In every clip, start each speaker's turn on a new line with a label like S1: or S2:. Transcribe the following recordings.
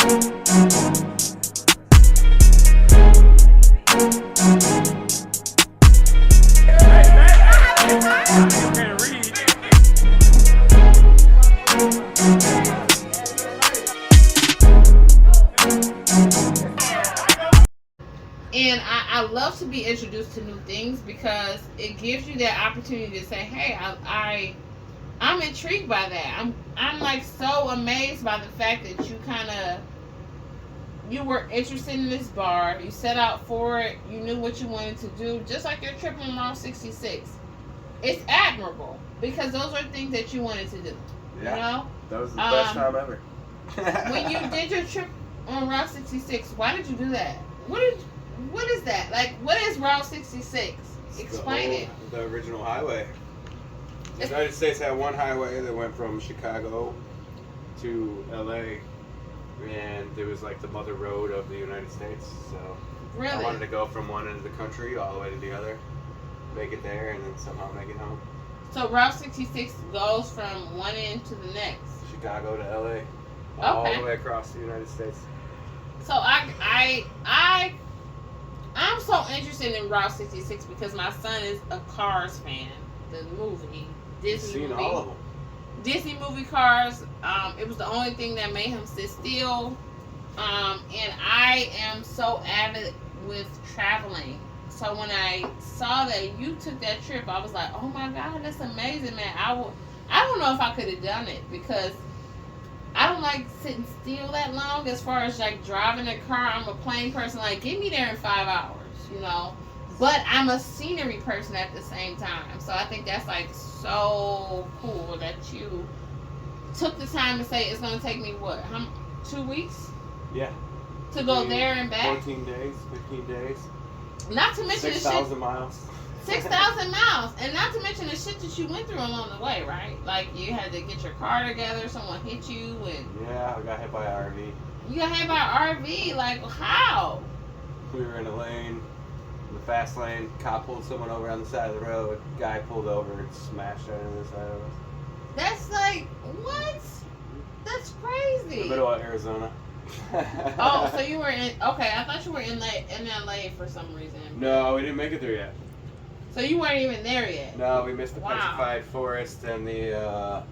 S1: And I love to be introduced to new things because it gives you that opportunity to say, "Hey, I'm intrigued by that. I'm like so amazed by the fact that you were interested in this bar. You set out for it. You knew what you wanted to do. Just like your trip on Route 66. It's admirable because those are things that you wanted to do.
S2: Yeah,
S1: you know,
S2: that was the best time ever.
S1: when you did your trip on Route 66, why did you do that? What is that? Like, what is Route 66? Explain it.
S2: The original highway. The United States had one highway that went from Chicago to LA, and it was like the mother road of the United States. So
S1: Really?
S2: I wanted to go from one end of the country all the way to the other, make it there, and then somehow make it home.
S1: So Route 66 goes from one end to the next.
S2: Chicago to LA, all the way across the United States.
S1: So I'm so interested in Route 66 because my son is a Cars fan. The movie, Disney
S2: Seen
S1: movie.
S2: all of them.
S1: Disney movie Cars. It was the only thing that made him sit still. And I am so avid with traveling. So when I saw that you took that trip, I was like, oh my God, that's amazing, man. I don't know if I could have done it because I don't like sitting still that long as far as like driving a car. I'm a plane person. Like, get me there in 5 hours, you know. But I'm a scenery person at the same time. So I think that's like so cool that you took the time to say it's going to take me, what, 2 weeks?
S2: Yeah.
S1: To go there and back?
S2: 14 days, 15 days.
S1: Not to mention
S2: 6,000 miles.
S1: 6,000 miles. And not to mention the shit that you went through along the way, right? Like, you had to get your car together, someone hit you, and...
S2: Yeah, I got hit by an RV.
S1: You got hit by an RV? Like, how?
S2: We were in a lane, in the fast lane. Cop pulled someone over on the side of the road. Guy pulled over and smashed right into the side of us.
S1: That's like, what? That's crazy.
S2: In the middle of Arizona.
S1: Oh, so you were in... Okay, I thought you were in LA for some reason.
S2: No, we didn't make it there yet.
S1: So you weren't even there yet?
S2: No, we missed the petrified forest and the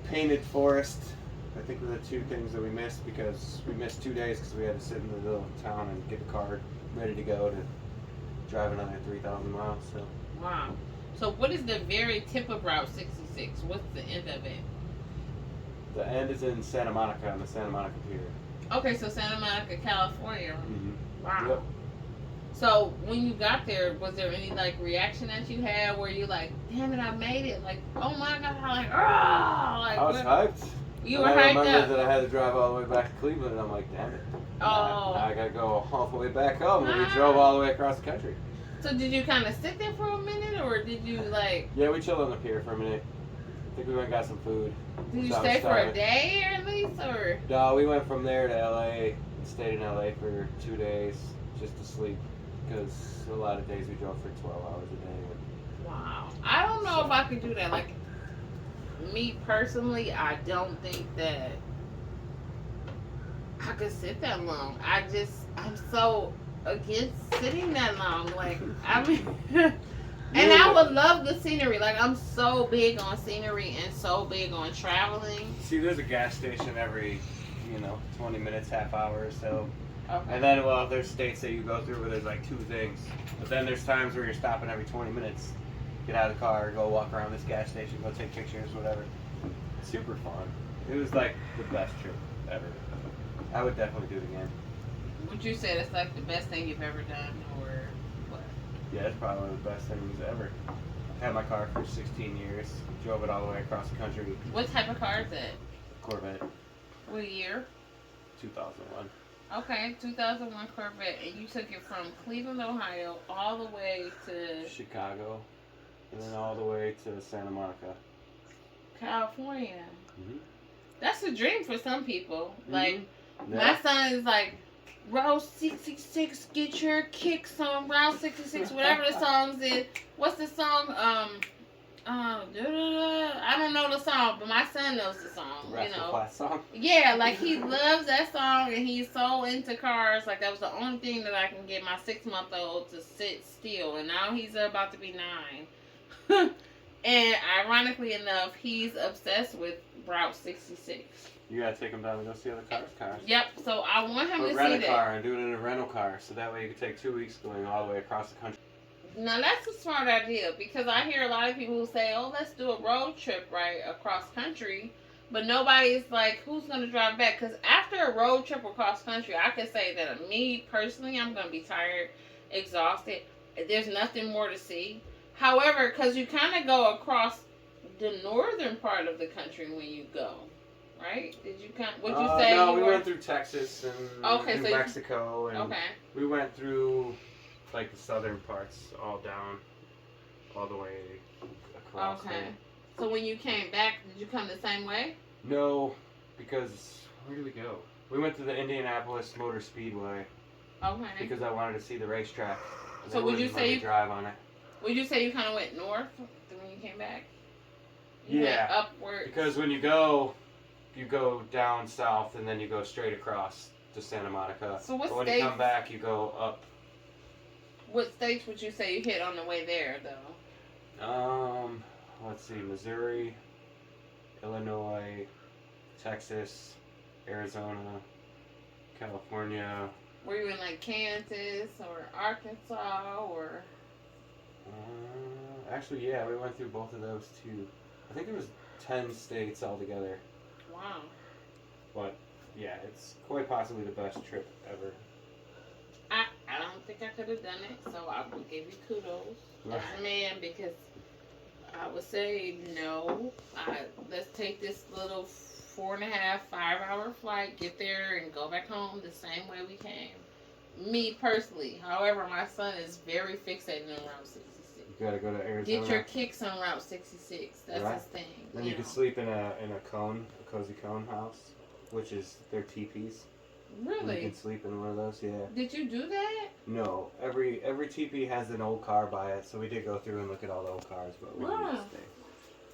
S2: painted forest. I think were the two things that we missed because we missed 2 days because we had to sit in the middle of town and get the car ready to go to drive another 3,000 miles. So.
S1: Wow. So what is the very tip of Route 66? What's the end of it?
S2: The end is in Santa Monica on the Santa Monica Pier.
S1: Okay, so Santa Monica, California.
S2: Mm-hmm.
S1: Wow.
S2: Yep.
S1: So when you got there, was there any like reaction that you had where you like, damn it, I made it? Like, oh my God, like, ah, like.
S2: I was hyped.
S1: You
S2: and
S1: were
S2: I
S1: hyped
S2: remember
S1: up.
S2: that I had to drive all the way back to Cleveland, and I'm like, damn it.
S1: Oh.
S2: Now I gotta go all the way back home, and we drove all the way across the country.
S1: So did you kind of sit there for a minute, or did you like?
S2: Yeah, we chilled on the pier for a minute. I think we went and got some food.
S1: Did you stay for a day at least, or?
S2: No, we went from there to LA and stayed in LA for 2 days just to sleep because a lot of days we drove for 12 hours a day.
S1: Wow. I don't know if I could do that. Like, me personally, I don't think that I could sit that long. I'm so against sitting that long. Like, I mean, and I would love the scenery. Like, I'm so big on scenery and so big on traveling.
S2: See, there's a gas station every, 20 minutes, half hour or so.
S1: Okay.
S2: And then, well, there's states that you go through where there's like 2 things. But then there's times where you're stopping every 20 minutes. Get out of the car, go walk around this gas station, go take pictures, whatever. Super fun. It was like the best trip ever. I would definitely do it again.
S1: Would you say that's like the best thing you've ever done, or what?
S2: Yeah, it's probably one of the best things ever. I've had my car for 16 years. Drove it all the way across the country.
S1: What type of car is it?
S2: Corvette.
S1: What year?
S2: 2001.
S1: Okay, 2001 Corvette, and you took it from Cleveland, Ohio, all the way to
S2: Chicago, and then all the way to Santa Monica,
S1: California.
S2: Mm-hmm.
S1: That's a dream for some people.
S2: Mm-hmm.
S1: Like, my son is like, Route 66, get your kicks on Route 66, whatever the song is. What's the song? I don't know the song, but my son knows the song.
S2: Rascal Flatts song.
S1: Yeah, like he loves that song, and he's so into cars. Like that was the only thing that I can get my 6-month-old to sit still, and now he's about to be 9. And ironically enough, he's obsessed with Route 66.
S2: You gotta take him down and go see other cars.
S1: Yep. So I want him to see
S2: rent a
S1: that.
S2: car and do it in a rental car, so that way you can take 2 weeks going all the way across the country.
S1: Now that's a smart idea, because I hear a lot of people who say, "Oh, let's do a road trip right across country," but nobody's like, "Who's gonna drive back?" Because after a road trip across country, I can say that me personally, I'm gonna be tired, exhausted. There's nothing more to see. However, because you kind of go across the northern part of the country when you go, right? Did you would you say?
S2: No, we went through Texas and New Mexico, and we went through like the southern parts, all down, all the way across.
S1: Okay. So when you came back, did you come the same way?
S2: No, because where did we go? We went to the Indianapolis Motor Speedway.
S1: Okay.
S2: Because I wanted to see the racetrack.
S1: So would you say you
S2: drive on it?
S1: Would you say you kind of went north when you came back?
S2: You went
S1: upward.
S2: Because when you go down south and then you go straight across to Santa Monica.
S1: So what
S2: but when
S1: states,
S2: you come back, you go up.
S1: What states would you say you hit on the way there, though?
S2: Let's see, Missouri, Illinois, Texas, Arizona, California.
S1: Were you in like Kansas or Arkansas or?
S2: Actually, yeah, we went through both of those too. I think it was 10 states altogether.
S1: Wow.
S2: But yeah, it's quite possibly the best trip ever.
S1: I don't think I could have done it, so I will give you kudos as a man, because I would say no. Let's take this little 4.5, 5-hour flight, get there, and go back home the same way we came. Me personally, however, my son is very fixated on Route 66.
S2: You gotta go to Arizona.
S1: Get your kicks on Route 66. That's his thing.
S2: Then you can sleep in a cozy cone house, which is their teepees.
S1: Really?
S2: You can sleep in one of those, yeah.
S1: Did you do that?
S2: No. Every teepee has an old car by it, so we did go through and look at all the old cars, but we didn't stay.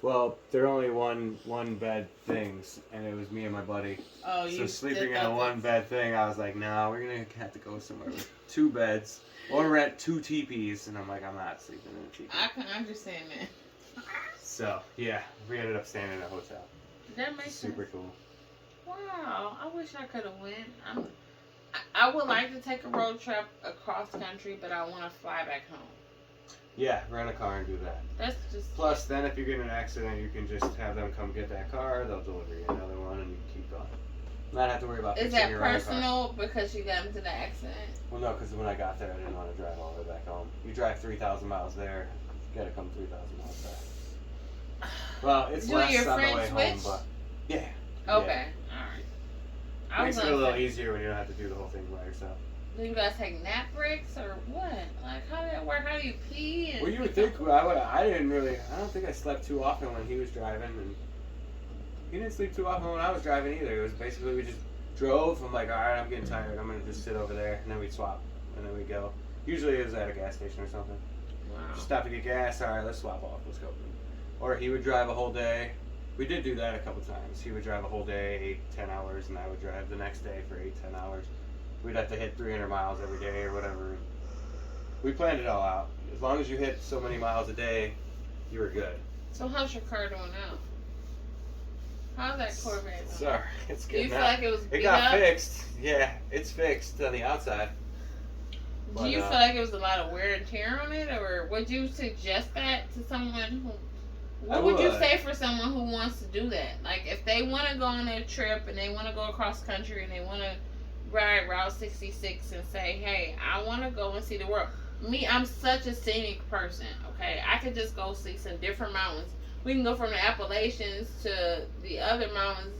S2: Well, they're only one bed things, and it was me and my buddy. Oh, so sleeping in a one bed thing, I was like, no, we're gonna have to go somewhere with 2 beds or rent 2 teepees, and I'm like, I'm not sleeping in a teepee.
S1: I can understand that.
S2: So yeah, we ended up staying in a hotel.
S1: That makes
S2: super cool.
S1: Wow, I wish I could have went. I would like to take a road trip across country, but I want to fly back home.
S2: Yeah, rent a car and do that.
S1: That's just.
S2: Plus, then if you get in an accident, you can just have them come get that car. They'll deliver you another one, and you can keep going. Not have to worry about.
S1: Is that personal because you got into the accident?
S2: Well, no, because when I got there, I didn't want to drive all the way back home. You drive 3,000 miles there, you gotta come 3,000 miles back. Well, it's less on the way home, but yeah.
S1: Okay, all right.
S2: Makes it a little easier when you don't have to do the whole thing by yourself.
S1: Do you guys take nap breaks or what? Like, how did it work? How do you pee?
S2: Well, you would think I didn't really. I don't think I slept too often when he was driving, and he didn't sleep too often when I was driving either. It was basically we just drove. I'm like, all right, I'm getting tired. I'm gonna just sit over there, and then we'd swap, and then we go. Usually it was at a gas station or something.
S1: Wow.
S2: Just stop to get gas. All right, let's swap off. Let's go. Or he would drive a whole day. We did do that a couple times. He would drive a whole day, 8-10 hours, and I would drive the next day for 8-10 hours. We'd have to hit 300 miles every day or whatever. We planned it all out. As long as you hit so many miles a day, you were good.
S1: So how's your car doing now? How's that Corvette doing?
S2: Sorry, it's good now.
S1: Do you feel like it was beat
S2: It got
S1: up?
S2: fixed. Yeah, it's fixed on the outside.
S1: Do you feel like it was a lot of wear and tear on it, or would you suggest that to someone who? What would you say for someone who wants to do that? Like, if they want to go on a trip and they want to go across country and they want to ride Route 66 and say, hey, I want to go and see the world. Me, I'm such a scenic person, okay? I could just go see some different mountains. We can go from the Appalachians to the other mountains,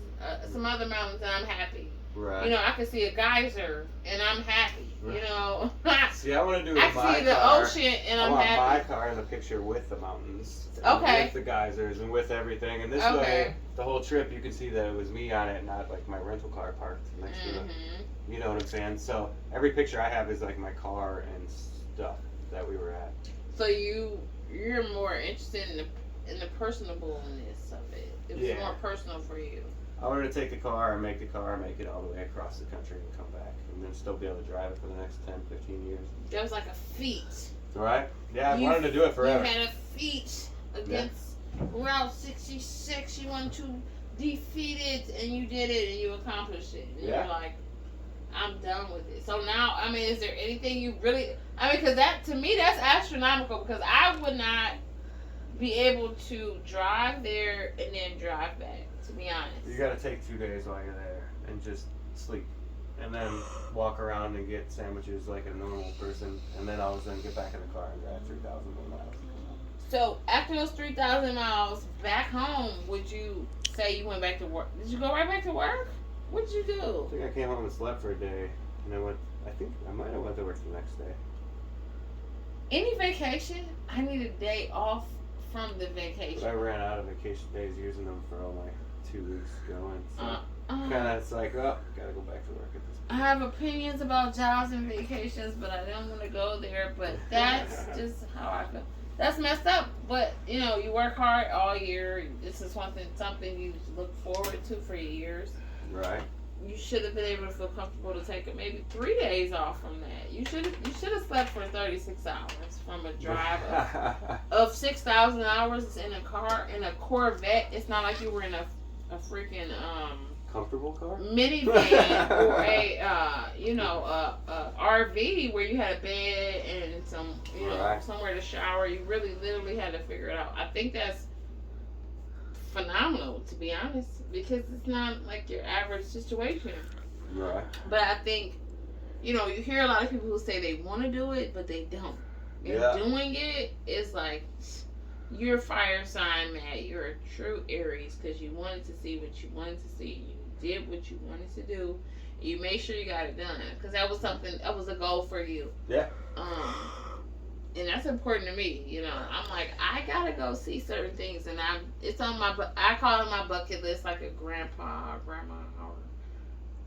S1: some other mountains, and I'm happy.
S2: Right.
S1: You know, I can see a geyser and I'm happy. Right. You know.
S2: See, I want to do
S1: I can see the ocean and I'm happy.
S2: I want my car in the picture with the mountains.
S1: Okay.
S2: With the geysers and with everything, and this way, the whole trip you can see that it was me on it, not like my rental car parked next to it. You know what I'm saying? So every picture I have is like my car and stuff that we were at.
S1: So you're more interested in the and the personableness of it. It was
S2: Yeah.
S1: more personal for you.
S2: I wanted to take the car and make it all the way across the country and come back, and then still be able to drive it for the next 10, 15 years.
S1: That was like a feat.
S2: Right? Yeah, I wanted to do it forever.
S1: You had a feat against Route 66. You wanted to defeat it, and you did it, and you accomplished it. And you're like, I'm done with it. So now, I mean, is there anything you really... I mean, because that, to me, that's astronomical, because I would not be able to drive there and then drive back, to be honest.
S2: You got to take 2 days while you're there and just sleep. And then walk around and get sandwiches like a normal person. And then all of a sudden get back in the car and drive 3,000 more miles.
S1: So, after those 3,000 miles back home, would you say you went back to work? Did you go right back to work? What did you do?
S2: I think I came home and slept for a day. And I think I might have went to work the next day.
S1: Any vacation, I need a day off from the vacation.
S2: But I ran out of vacation days using them for all my 2 weeks going. So kind of it's like, oh, gotta go back to work at this point.
S1: I have opinions about jobs and vacations, but I don't want to go there. But that's just how I feel. That's messed up. But, you know, you work hard all year. This is something you look forward to for years.
S2: Right.
S1: You should have been able to feel comfortable to take maybe 3 days off from that. You should have slept for 36 hours from a drive of 6,000 hours in a car, in a Corvette. It's not like you were in a freaking
S2: comfortable car
S1: minivan or a RV where you had a bed and some somewhere to shower. You really literally had to figure it out. I think that's phenomenal, to be honest, because it's not like your average situation.
S2: Right.
S1: But I think, you hear a lot of people who say they want to do it, but they don't. And doing it is like, you're a fire sign, Matt. You're a true Aries, because you wanted to see what you wanted to see. You did what you wanted to do. You made sure you got it done, because that was a goal for you.
S2: Yeah.
S1: And that's important to me, I'm like, I gotta go see certain things, and it's on I call it my bucket list, like a grandpa or grandma, or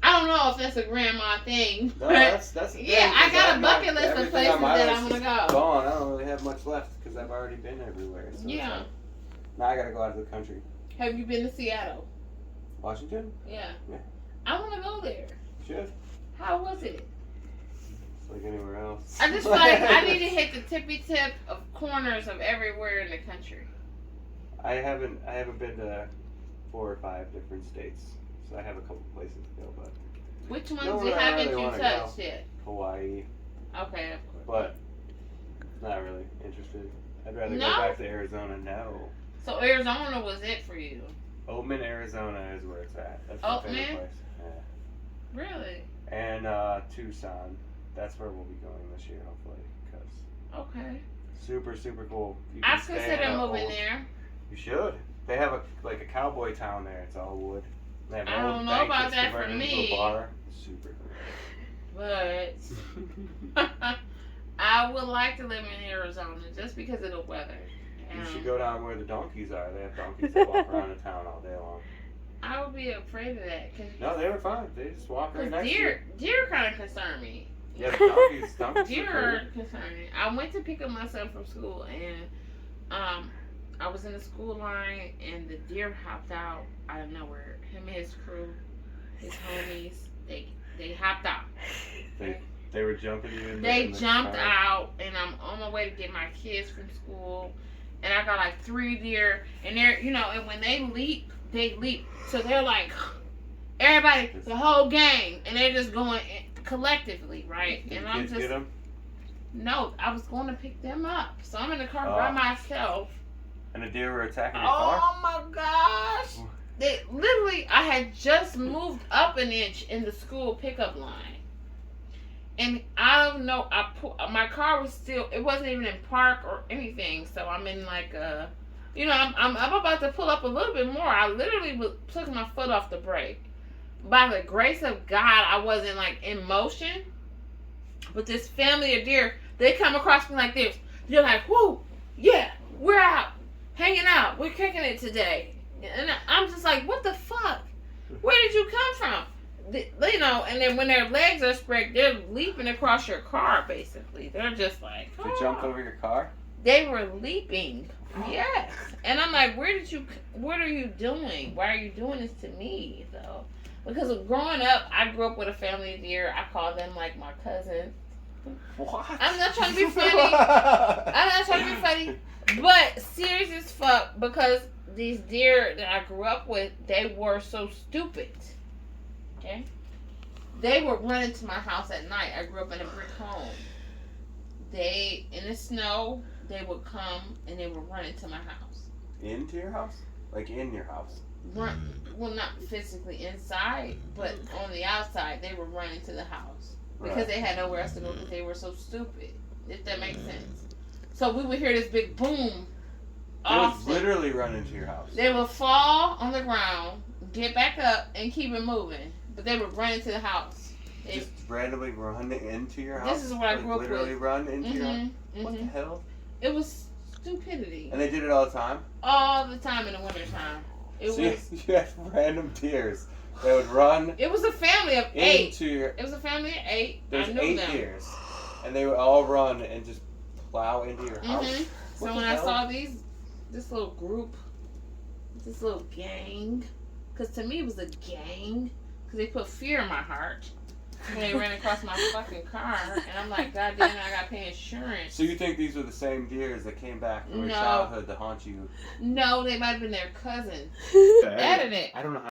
S1: I don't know if that's a grandma thing.
S2: No, that's the thing,
S1: I got a bucket list of places that I'm gonna go.
S2: Gone. I don't really have much left because I've already been everywhere. So
S1: yeah.
S2: Now I gotta go out of the country.
S1: Have you been to Seattle?
S2: Washington?
S1: Yeah.
S2: Yeah.
S1: I want to go there.
S2: You should.
S1: How was it?
S2: It's like anywhere else.
S1: I just feel like I need to hit the tippy tip of corners of everywhere in the country.
S2: I haven't been to 4 or 5 different states, so I have a couple places to go. But
S1: which ones haven't you touched yet?
S2: Hawaii.
S1: Okay, of course.
S2: But not really interested. I'd rather go back to Arizona now.
S1: So Arizona was it for you?
S2: Oatman, Arizona is where it's at. That's my favorite place. Yeah.
S1: Really?
S2: And Tucson. That's where we'll be going this year, hopefully.
S1: Okay.
S2: Super, super cool.
S1: I consider moving there.
S2: You should. They have a cowboy town there. It's all wood. They have
S1: I don't know about that for me.
S2: Bar. Super cool.
S1: But I would like to live in Arizona just because of the weather.
S2: You should go down where the donkeys are. They have donkeys that walk around the town all day long.
S1: I would be afraid of that.
S2: No, they were fine. They just walk right next to you.
S1: Deer kind of concern me.
S2: Yeah, the donkeys
S1: Deer concern me. I went to pick up my son from school, and I was in the school line, and the deer hopped out of nowhere. Him and his crew, his homies, they hopped out.
S2: They were jumping you.
S1: They jumped out, and I'm on my way to get my kids from school, and I got like 3 deer, and they're and when they leap, so they're like everybody, the whole gang, and they're just going collectively, right?
S2: Did
S1: and
S2: the
S1: I'm
S2: kids
S1: just
S2: get them?
S1: No, I was going to pick them up, so I'm in the car by myself.
S2: And the deer were attacking your car?
S1: Oh my gosh! They literally, I had just moved up an inch in the school pickup line, and I don't know. My car was still. It wasn't even in park or anything. So I'm in like a, I'm about to pull up a little bit more. I literally took my foot off the brake. By the grace of God, I wasn't like in motion. But this family of deer, they come across me like this. They're like, "Whoo, yeah, we're out, hanging out. We're kicking it today." And I'm just like, what the fuck? Where did you come from? And then when their legs are spread, they're leaping across your car, basically. They're just like,
S2: They jumped over your car?
S1: They were leaping. Yes. And I'm like, what are you doing? Why are you doing this to me, though? Because growing up, I grew up with a family of deer. I call them like my cousins.
S2: What?
S1: I'm not trying to be funny. I'm not trying to be funny. But serious as fuck, because these deer that I grew up with, they were so stupid. Okay? They would run into my house at night. I grew up in a brick home. In the snow, they would come and they would run into my house.
S2: Into your house? Like in your house?
S1: Well, not physically inside, but on the outside, they would run into the house. Because they had nowhere else to go because they were so stupid. If that makes sense. So we would hear this big boom.
S2: They would literally run into your house.
S1: They would fall on the ground, get back up, and keep it moving. But they would run into the house.
S2: Just randomly run into your house?
S1: This is what I grew up with.
S2: Literally run into your house? What the hell?
S1: It was stupidity.
S2: And they did it all the time?
S1: All the time in the wintertime.
S2: You had random deers. They would run.
S1: It was a family of 8.
S2: It
S1: was a family of 8.
S2: There's
S1: I knew
S2: 8
S1: them.
S2: deers. And they would all run and just plow into your house.
S1: So when I saw this little group, this little gang, because to me it was a gang, because they put fear in my heart when they ran across my fucking car, and I'm like, God damn it, I gotta pay insurance.
S2: So you think these were the same deers that came back from your childhood to haunt you?
S1: No, they might have been their cousins.
S2: Edited. I don't know how.